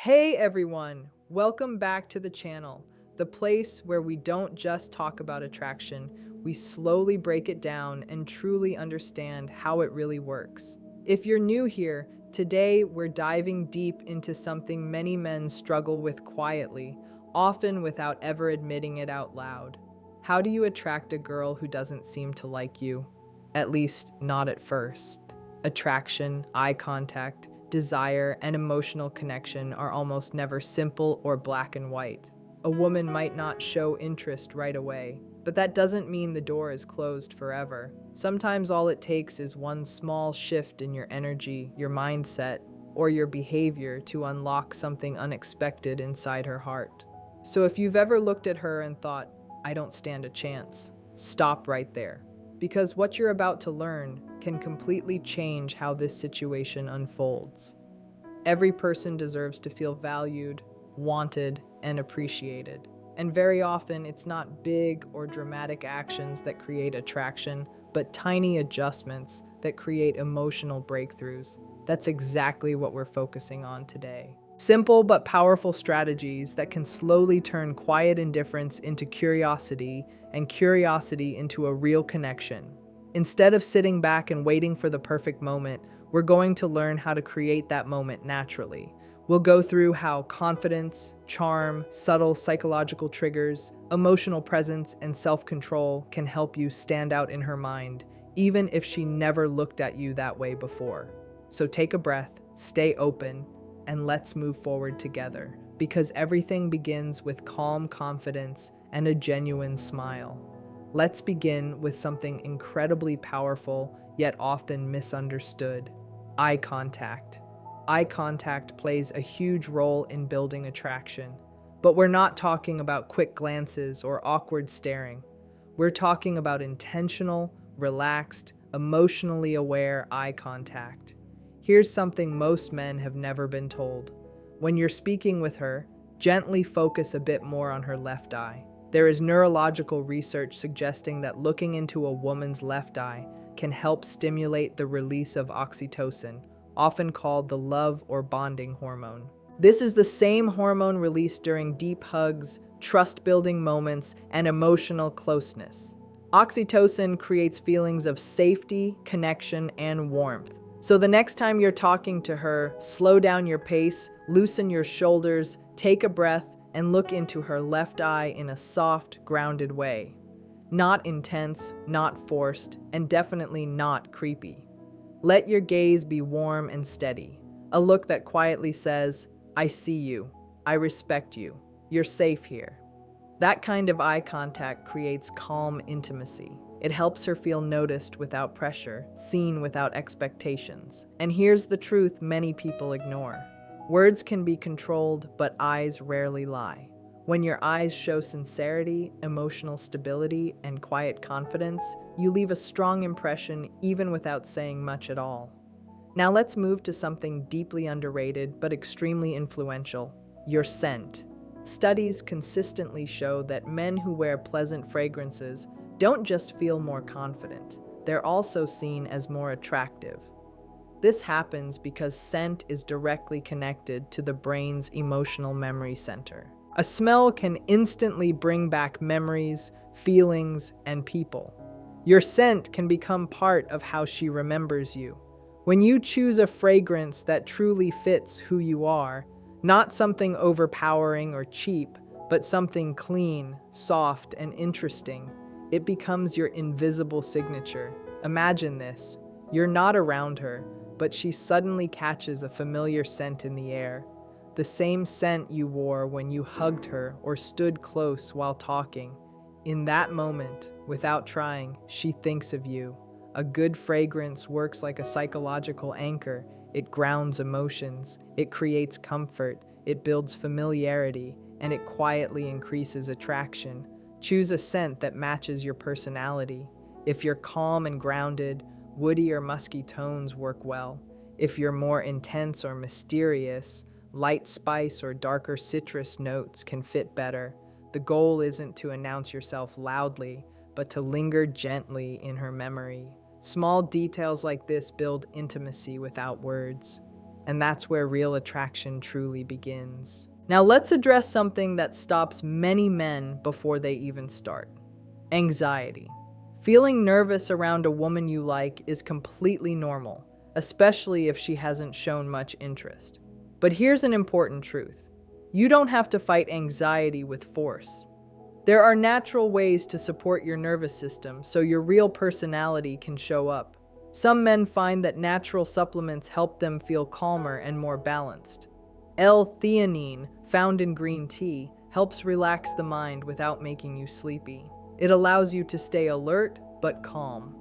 Hey everyone, welcome back to the channel, the place where we don't just talk about attraction, we slowly break it down and truly understand how it really works. If you're new here, today we're diving deep into something many men struggle with quietly, often without ever admitting it out loud. How do you attract a girl who doesn't seem to like you? At least, not at first. Attraction, eye contact, desire, and emotional connection are almost never simple or black and white. A woman might not show interest right away, but that doesn't mean the door is closed forever. Sometimes all it takes is one small shift in your energy, your mindset, or your behavior to unlock something unexpected inside her heart. So if you've ever looked at her and thought, I don't stand a chance, stop right there. Because what you're about to learn can completely change how this situation unfolds. Every person deserves to feel valued, wanted, and appreciated. And very often, it's not big or dramatic actions that create attraction, but tiny adjustments that create emotional breakthroughs. That's exactly what we're focusing on today. Simple but powerful strategies that can slowly turn quiet indifference into curiosity and curiosity into a real connection. Instead of sitting back and waiting for the perfect moment, we're going to learn how to create that moment naturally. We'll go through how confidence, charm, subtle psychological triggers, emotional presence, and self-control can help you stand out in her mind, even if she never looked at you that way before. So take a breath, stay open, and let's move forward together, because everything begins with calm confidence and a genuine smile. Let's begin with something incredibly powerful, yet often misunderstood: eye contact. Eye contact plays a huge role in building attraction, but we're not talking about quick glances or awkward staring. We're talking about intentional, relaxed, emotionally aware eye contact. Here's something most men have never been told. When you're speaking with her, gently focus a bit more on her left eye. There is neurological research suggesting that looking into a woman's left eye can help stimulate the release of oxytocin, often called the love or bonding hormone. This is the same hormone released during deep hugs, trust-building moments, and emotional closeness. Oxytocin creates feelings of safety, connection, and warmth. So the next time you're talking to her, slow down your pace, loosen your shoulders, take a breath, and look into her left eye in a soft, grounded way. Not intense, not forced, and definitely not creepy. Let your gaze be warm and steady, a look that quietly says, I see you, I respect you, you're safe here. That kind of eye contact creates calm intimacy. It helps her feel noticed without pressure, seen without expectations. And here's the truth many people ignore. Words can be controlled, but eyes rarely lie. When your eyes show sincerity, emotional stability, and quiet confidence, you leave a strong impression even without saying much at all. Now let's move to something deeply underrated but extremely influential: your scent. Studies consistently show that men who wear pleasant fragrances don't just feel more confident, they're also seen as more attractive. This happens because scent is directly connected to the brain's emotional memory center. A smell can instantly bring back memories, feelings, and people. Your scent can become part of how she remembers you. When you choose a fragrance that truly fits who you are, not something overpowering or cheap, but something clean, soft, and interesting, it becomes your invisible signature. Imagine this: you're not around her, but she suddenly catches a familiar scent in the air. The same scent you wore when you hugged her or stood close while talking. In that moment, without trying, she thinks of you. A good fragrance works like a psychological anchor. It grounds emotions, it creates comfort, it builds familiarity, and it quietly increases attraction. Choose a scent that matches your personality. If you're calm and grounded, woody or musky tones work well. If you're more intense or mysterious, light spice or darker citrus notes can fit better. The goal isn't to announce yourself loudly, but to linger gently in her memory. Small details like this build intimacy without words. and that's where real attraction truly begins. Now let's address something that stops many men before they even start. Anxiety. Feeling nervous around a woman you like is completely normal, especially if she hasn't shown much interest. But here's an important truth. You don't have to fight anxiety with force. There are natural ways to support your nervous system so your real personality can show up. Some men find that natural supplements help them feel calmer and more balanced. L-theanine, found in green tea, helps relax the mind without making you sleepy. It allows you to stay alert but calm.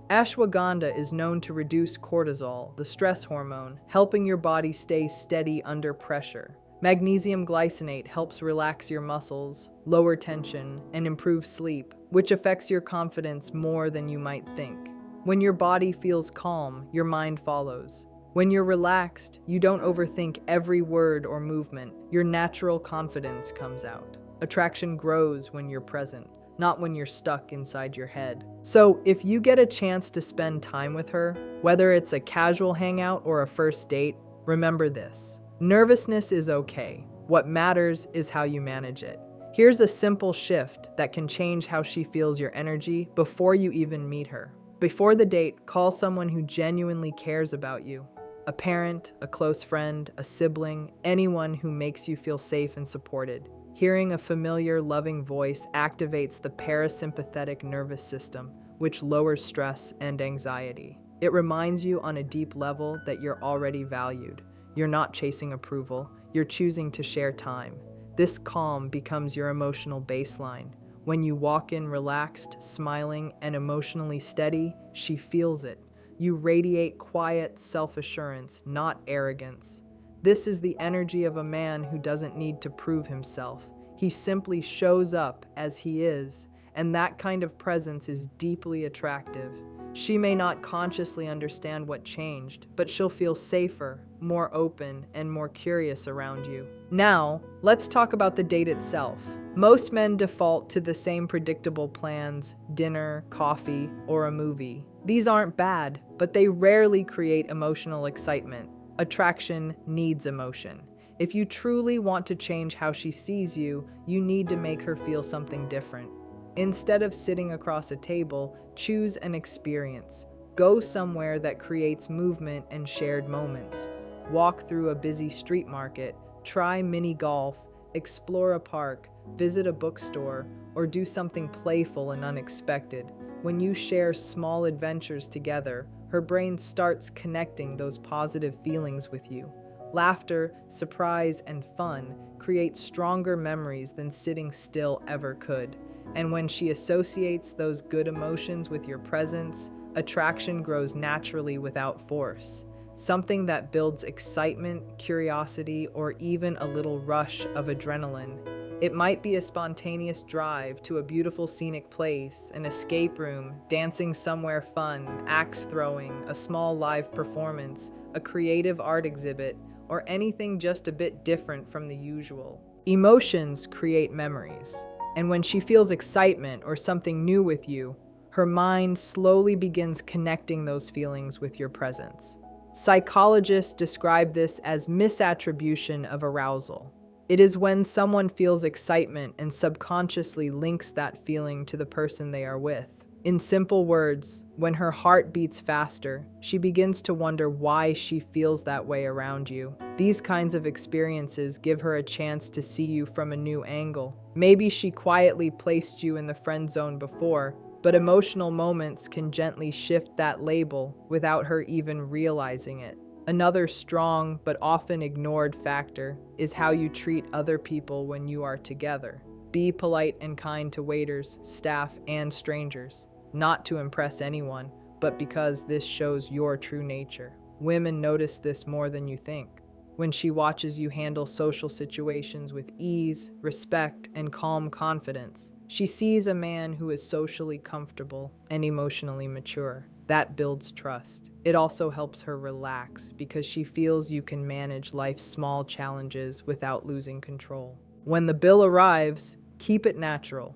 Ashwagandha is known to reduce cortisol, the stress hormone, helping your body stay steady under pressure. Magnesium glycinate helps relax your muscles, lower tension, and improve sleep, which affects your confidence more than you might think. When your body feels calm, your mind follows. When you're relaxed, you don't overthink every word or movement. Your natural confidence comes out. Attraction grows when you're present, not when you're stuck inside your head. So, if you get a chance to spend time with her, whether it's a casual hangout or a first date, remember this. Nervousness is okay. What matters is how you manage it. Here's a simple shift that can change how she feels your energy before you even meet her. Before the date, call someone who genuinely cares about you. A parent, a close friend, a sibling, anyone who makes you feel safe and supported. Hearing a familiar, loving voice activates the parasympathetic nervous system, which lowers stress and anxiety. It reminds you on a deep level that you're already valued. You're not chasing approval, you're choosing to share time. This calm becomes your emotional baseline. When you walk in relaxed, smiling, and emotionally steady, she feels it. You radiate quiet self-assurance, not arrogance. This is the energy of a man who doesn't need to prove himself. He simply shows up as he is, and that kind of presence is deeply attractive. She may not consciously understand what changed, but she'll feel safer, more open, and more curious around you. Now, let's talk about the date itself. Most men default to the same predictable plans: dinner, coffee, or a movie. These aren't bad, but they rarely create emotional excitement. Attraction needs emotion. If you truly want to change how she sees you, you need to make her feel something different. Instead of sitting across a table, choose an experience. Go somewhere that creates movement and shared moments. Walk through a busy street market, try mini golf, explore a park, visit a bookstore, or do something playful and unexpected. When you share small adventures together, her brain starts connecting those positive feelings with you. Laughter, surprise, and fun create stronger memories than sitting still ever could. And when she associates those good emotions with your presence, attraction grows naturally without force. Something that builds excitement, curiosity, or even a little rush of adrenaline. It might be a spontaneous drive to a beautiful scenic place, an escape room, dancing somewhere fun, axe throwing, a small live performance, a creative art exhibit, or anything just a bit different from the usual. Emotions create memories. And when she feels excitement or something new with you, her mind slowly begins connecting those feelings with your presence. Psychologists describe this as misattribution of arousal. It is when someone feels excitement and subconsciously links that feeling to the person they are with. In simple words, when her heart beats faster, she begins to wonder why she feels that way around you. These kinds of experiences give her a chance to see you from a new angle. Maybe she quietly placed you in the friend zone before, but emotional moments can gently shift that label without her even realizing it. Another strong but often ignored factor is how you treat other people when you are together. Be polite and kind to waiters, staff, and strangers, not to impress anyone, but because this shows your true nature. Women notice this more than you think. When she watches you handle social situations with ease, respect, and calm confidence, she sees a man who is socially comfortable and emotionally mature. That builds trust. It also helps her relax because she feels you can manage life's small challenges without losing control. When the bill arrives, keep it natural.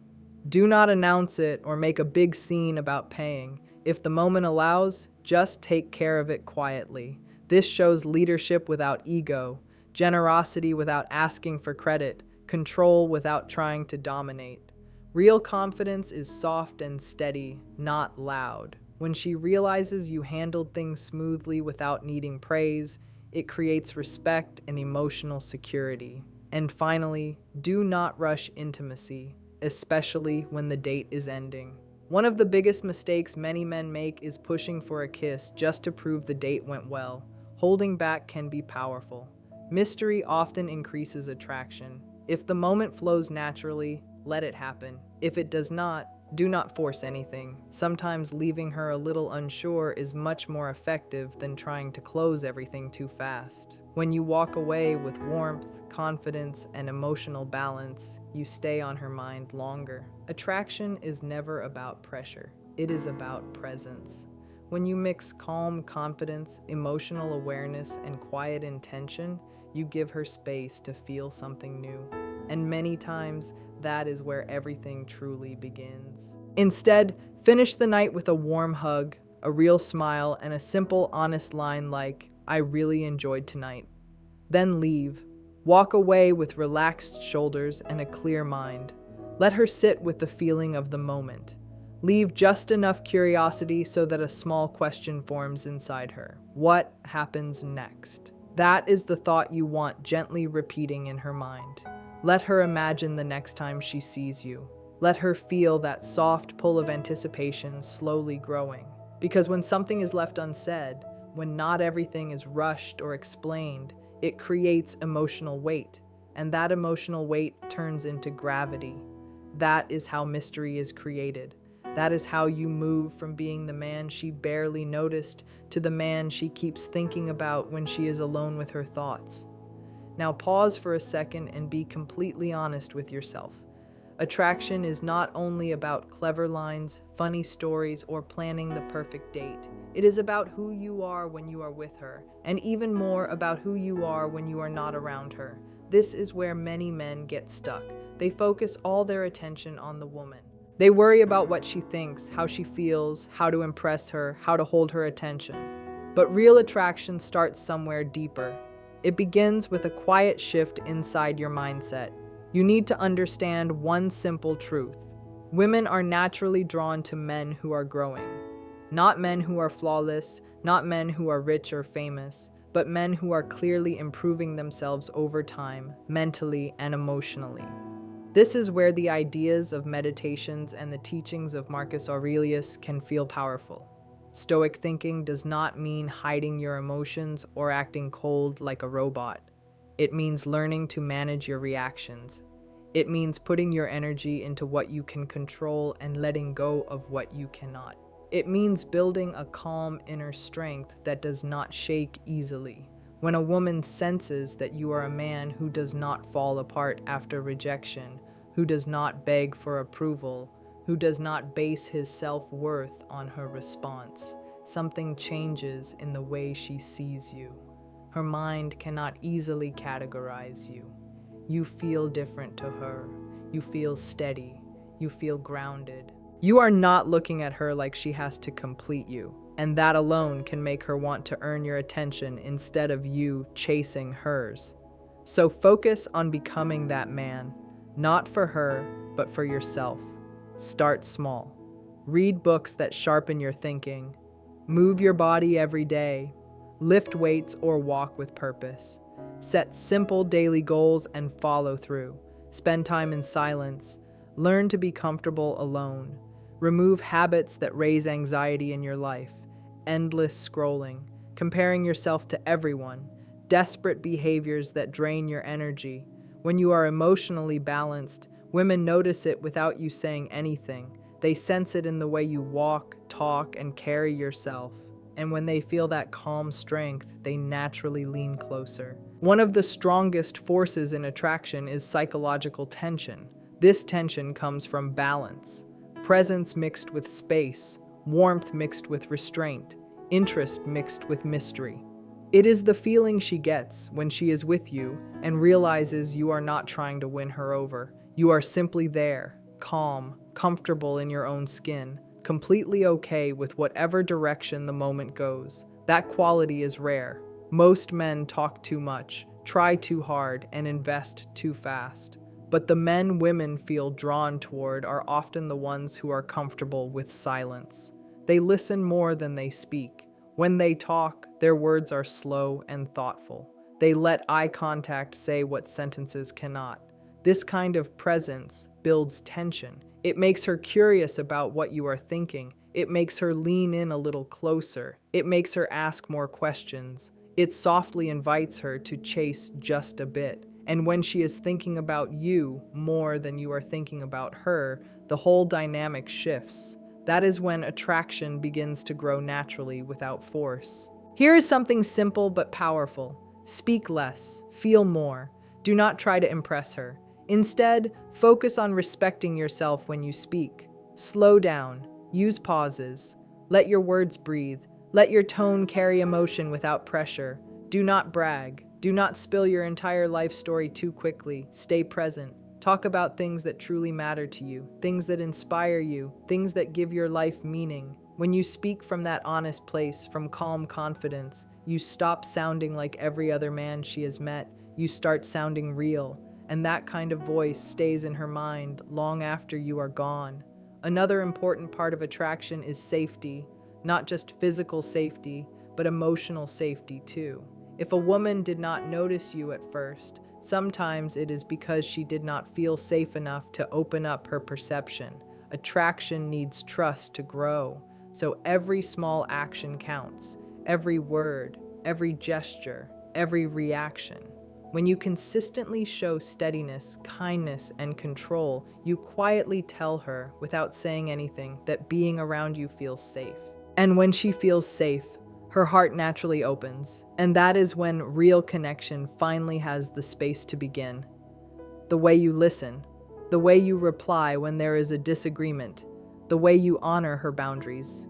Do not announce it or make a big scene about paying. If the moment allows, just take care of it quietly. This shows leadership without ego, generosity without asking for credit, control without trying to dominate. Real confidence is soft and steady, not loud. When she realizes you handled things smoothly without needing praise, it creates respect and emotional security. And finally, do not rush intimacy, especially when the date is ending. One of the biggest mistakes many men make is pushing for a kiss just to prove the date went well. Holding back can be powerful. Mystery often increases attraction. If the moment flows naturally, let it happen. If it does not, do not force anything. Sometimes leaving her a little unsure is much more effective than trying to close everything too fast. When you walk away with warmth, confidence, and emotional balance, you stay on her mind longer. Attraction is never about pressure. It is about presence. When you mix calm confidence, emotional awareness, and quiet intention, you give her space to feel something new. And many times, that is where everything truly begins. Instead, finish the night with a warm hug, a real smile, and a simple, honest line like, "I really enjoyed tonight." Then leave. Walk away with relaxed shoulders and a clear mind. Let her sit with the feeling of the moment. Leave just enough curiosity so that a small question forms inside her. What happens next? That is the thought you want gently repeating in her mind. Let her imagine the next time she sees you. Let her feel that soft pull of anticipation slowly growing. Because when something is left unsaid, when not everything is rushed or explained, it creates emotional weight, and that emotional weight turns into gravity. That is how mystery is created. That is how you move from being the man she barely noticed to the man she keeps thinking about when she is alone with her thoughts. Now pause for a second and be completely honest with yourself. Attraction is not only about clever lines, funny stories, or planning the perfect date. It is about who you are when you are with her, and even more about who you are when you are not around her. This is where many men get stuck. They focus all their attention on the woman. They worry about what she thinks, how she feels, how to impress her, how to hold her attention. But real attraction starts somewhere deeper. It begins with a quiet shift inside your mindset. You need to understand one simple truth. Women are naturally drawn to men who are growing. Not men who are flawless, not men who are rich or famous, but men who are clearly improving themselves over time, mentally and emotionally. This is where the ideas of meditations and the teachings of Marcus Aurelius can feel powerful. Stoic thinking does not mean hiding your emotions or acting cold like a robot. It means learning to manage your reactions. It means putting your energy into what you can control and letting go of what you cannot. It means building a calm inner strength that does not shake easily. When a woman senses that you are a man who does not fall apart after rejection, who does not beg for approval, who does not base his self-worth on her response, something changes in the way she sees you. Her mind cannot easily categorize you. You feel different to her. You feel steady. You feel grounded. You are not looking at her like she has to complete you, and that alone can make her want to earn your attention instead of you chasing hers. So focus on becoming that man, not for her, but for yourself. Start small. Read books that sharpen your thinking. Move your body every day. Lift weights or walk with purpose. Set simple daily goals and follow through. Spend time in silence. Learn to be comfortable alone. Remove habits that raise anxiety in your life. Endless scrolling, comparing yourself to everyone, desperate behaviors that drain your energy. When you are emotionally balanced, women notice it without you saying anything. They sense it in the way you walk, talk, and carry yourself. And when they feel that calm strength, they naturally lean closer. One of the strongest forces in attraction is psychological tension. This tension comes from balance. Presence mixed with space, warmth mixed with restraint, interest mixed with mystery. It is the feeling she gets when she is with you and realizes you are not trying to win her over. You are simply there, calm, comfortable in your own skin, completely okay with whatever direction the moment goes. That quality is rare. Most men talk too much, try too hard, and invest too fast. But the men women feel drawn toward are often the ones who are comfortable with silence. They listen more than they speak. When they talk, their words are slow and thoughtful. They let eye contact say what sentences cannot. This kind of presence builds tension. It makes her curious about what you are thinking. It makes her lean in a little closer. It makes her ask more questions. It softly invites her to chase just a bit. And when she is thinking about you more than you are thinking about her, the whole dynamic shifts. That is when attraction begins to grow naturally without force. Here is something simple but powerful. Speak less, feel more. Do not try to impress her. Instead, focus on respecting yourself when you speak. Slow down, use pauses. Let your words breathe. Let your tone carry emotion without pressure. Do not brag. Do not spill your entire life story too quickly. Stay present. Talk about things that truly matter to you, things that inspire you, things that give your life meaning. When you speak from that honest place, from calm confidence, you stop sounding like every other man she has met. You start sounding real, and that kind of voice stays in her mind long after you are gone. Another important part of attraction is safety, not just physical safety, but emotional safety too. If a woman did not notice you at first, sometimes it is because she did not feel safe enough to open up her perception. Attraction needs trust to grow, so every small action counts. Every word, every gesture, every reaction. When you consistently show steadiness, kindness, and control, you quietly tell her, without saying anything, that being around you feels safe. And when she feels safe, her heart naturally opens, and that is when real connection finally has the space to begin. The way you listen, the way you reply when there is a disagreement, the way you honor her boundaries.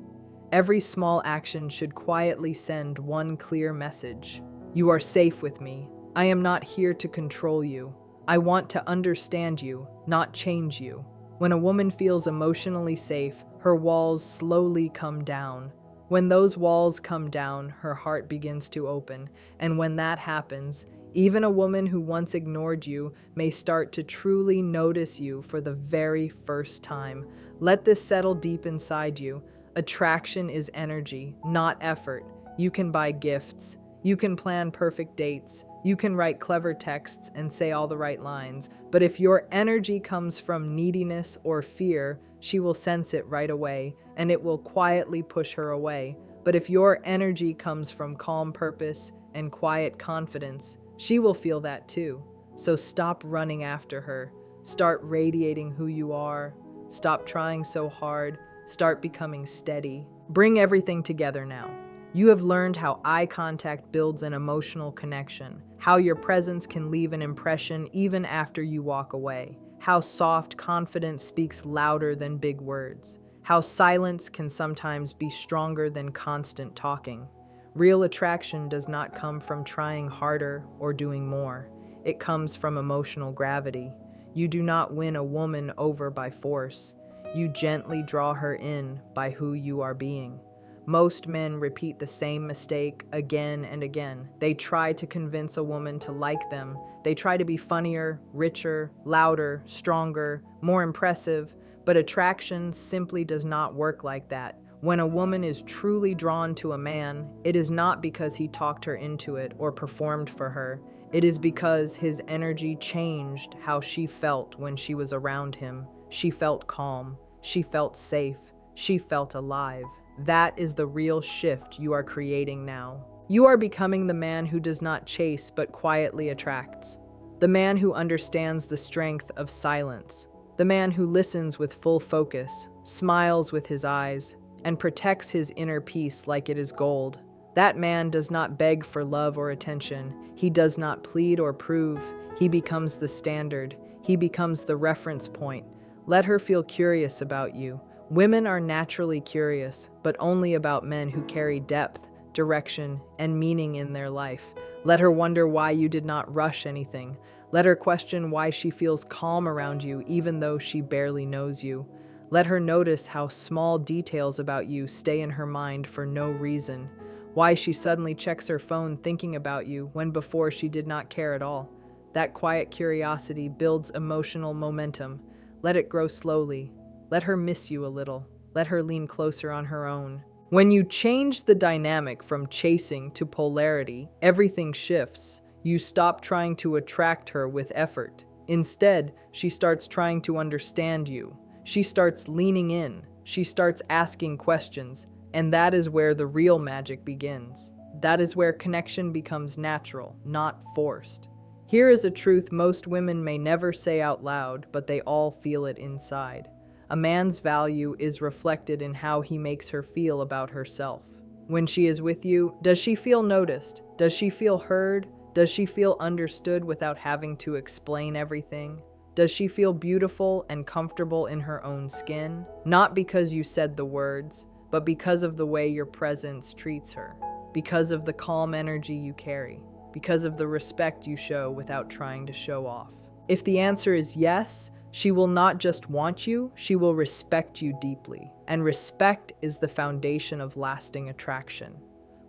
Every small action should quietly send one clear message. You are safe with me. I am not here to control you. I want to understand you, not change you. When a woman feels emotionally safe, her walls slowly come down. When those walls come down, her heart begins to open, and when that happens, even a woman who once ignored you may start to truly notice you for the very first time. Let this settle deep inside you. Attraction is energy, not effort. You can buy gifts. You can plan perfect dates. You can write clever texts and say all the right lines. But if your energy comes from neediness or fear, she will sense it right away, and it will quietly push her away. But if your energy comes from calm purpose and quiet confidence, she will feel that too. So stop running after her. Start radiating who you are. Stop trying so hard. Start becoming steady. Bring everything together now. You have learned how eye contact builds an emotional connection, how your presence can leave an impression even after you walk away, how soft confidence speaks louder than big words, how silence can sometimes be stronger than constant talking. Real attraction does not come from trying harder or doing more. It comes from emotional gravity. You do not win a woman over by force. You gently draw her in by who you are being. Most men repeat the same mistake again and again. They try to convince a woman to like them. They try to be funnier, richer, louder, stronger, more impressive, but attraction simply does not work like that. When a woman is truly drawn to a man, it is not because he talked her into it or performed for her. It is because his energy changed how she felt when she was around him. She felt calm. She felt safe. She felt alive. That is the real shift you are creating now. You are becoming the man who does not chase but quietly attracts. The man who understands the strength of silence. The man who listens with full focus, smiles with his eyes, and protects his inner peace like it is gold. That man does not beg for love or attention. He does not plead or prove. He becomes the standard. He becomes the reference point. Let her feel curious about you. Women are naturally curious, but only about men who carry depth, direction, and meaning in their life. Let her wonder why you did not rush anything. Let her question why she feels calm around you even though she barely knows you. Let her notice how small details about you stay in her mind for no reason. Why she suddenly checks her phone thinking about you when before she did not care at all. That quiet curiosity builds emotional momentum. Let it grow slowly. Let her miss you a little. Let her lean closer on her own. When you change the dynamic from chasing to polarity, everything shifts. You stop trying to attract her with effort. Instead, she starts trying to understand you. She starts leaning in. She starts asking questions. And that is where the real magic begins. That is where connection becomes natural, not forced. Here is a truth most women may never say out loud, but they all feel it inside. A man's value is reflected in how he makes her feel about herself. When she is with you, does she feel noticed? Does she feel heard? Does she feel understood without having to explain everything? Does she feel beautiful and comfortable in her own skin? Not because you said the words, but because of the way your presence treats her, because of the calm energy you carry, because of the respect you show without trying to show off. If the answer is yes, she will not just want you, she will respect you deeply. And respect is the foundation of lasting attraction.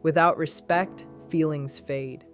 Without respect, feelings fade.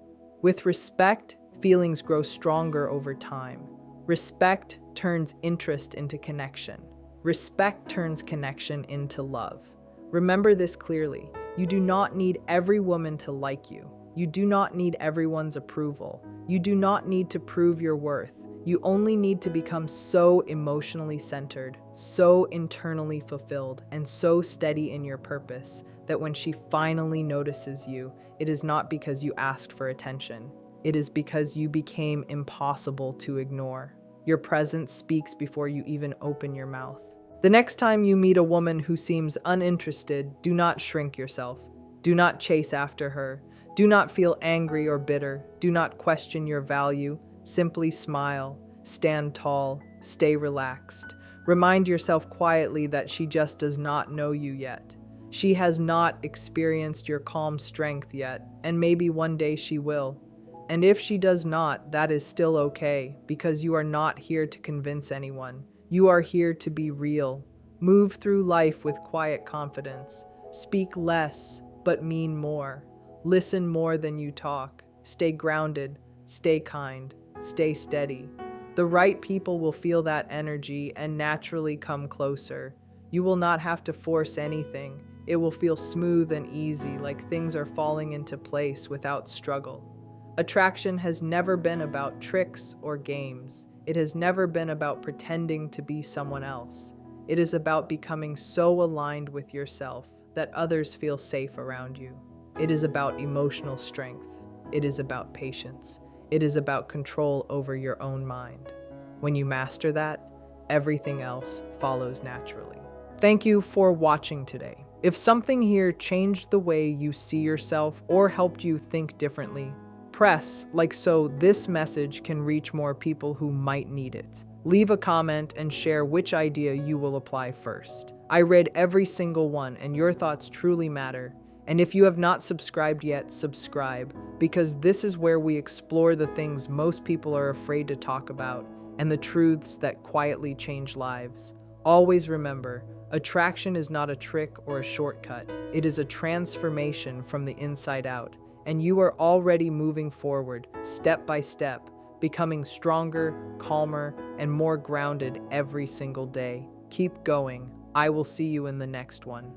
With respect, feelings grow stronger over time. Respect turns interest into connection. Respect turns connection into love. Remember this clearly. You do not need every woman to like you. You do not need everyone's approval. You do not need to prove your worth. You only need to become so emotionally centered, so internally fulfilled, and so steady in your purpose that when she finally notices you, it is not because you asked for attention. It is because you became impossible to ignore. Your presence speaks before you even open your mouth. The next time you meet a woman who seems uninterested, do not shrink yourself. Do not chase after her. Do not feel angry or bitter. Do not question your value. Simply smile, stand tall, stay relaxed. Remind yourself quietly that she just does not know you yet. She has not experienced your calm strength yet, and maybe one day she will. And if she does not, that is still okay, because you are not here to convince anyone. You are here to be real. Move through life with quiet confidence. Speak less, but mean more. Listen more than you talk. Stay grounded. Stay kind. Stay steady. The right people will feel that energy and naturally come closer. You will not have to force anything. It will feel smooth and easy, like things are falling into place without struggle. Attraction has never been about tricks or games. It has never been about pretending to be someone else. It is about becoming so aligned with yourself that others feel safe around you. It is about emotional strength. It is about patience. It is about control over your own mind. When you master that, everything else follows naturally. Thank you for watching today. If something here changed the way you see yourself or helped you think differently, press like so this message can reach more people who might need it. Leave a comment and share which idea you will apply first. I read every single one, and your thoughts truly matter. And if you have not subscribed yet, subscribe, because this is where we explore the things most people are afraid to talk about and the truths that quietly change lives. Always remember, attraction is not a trick or a shortcut. It is a transformation from the inside out. And you are already moving forward, step by step, becoming stronger, calmer, and more grounded every single day. Keep going. I will see you in the next one.